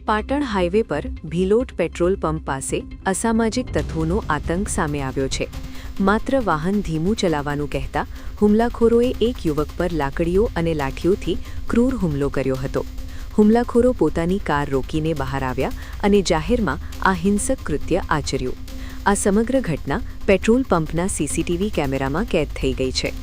Patan highway પર Bhilot petrol pump પાસે અસામાજિક તત્વોનો આતંક સામે આવ્યો છે। માત્ર વાહન ધીમું ચલાવવાનું કહેતા હુમલાખોરોએ એક યુવક પર લાકડીઓ અને લાઠીઓથી ક્રૂર હુમલો કર્યો હતો। હુમલાખોરો પોતાની કાર રોકીને બહાર આવ્યા અને જાહેરમાં આ હિંસક કૃત્ય આચર્યું। આ સમગ્ર ઘટના પેટ્રોલ પંપના સીસીટીવી કેમેરામાં કેદ થઈ ગઈ છે।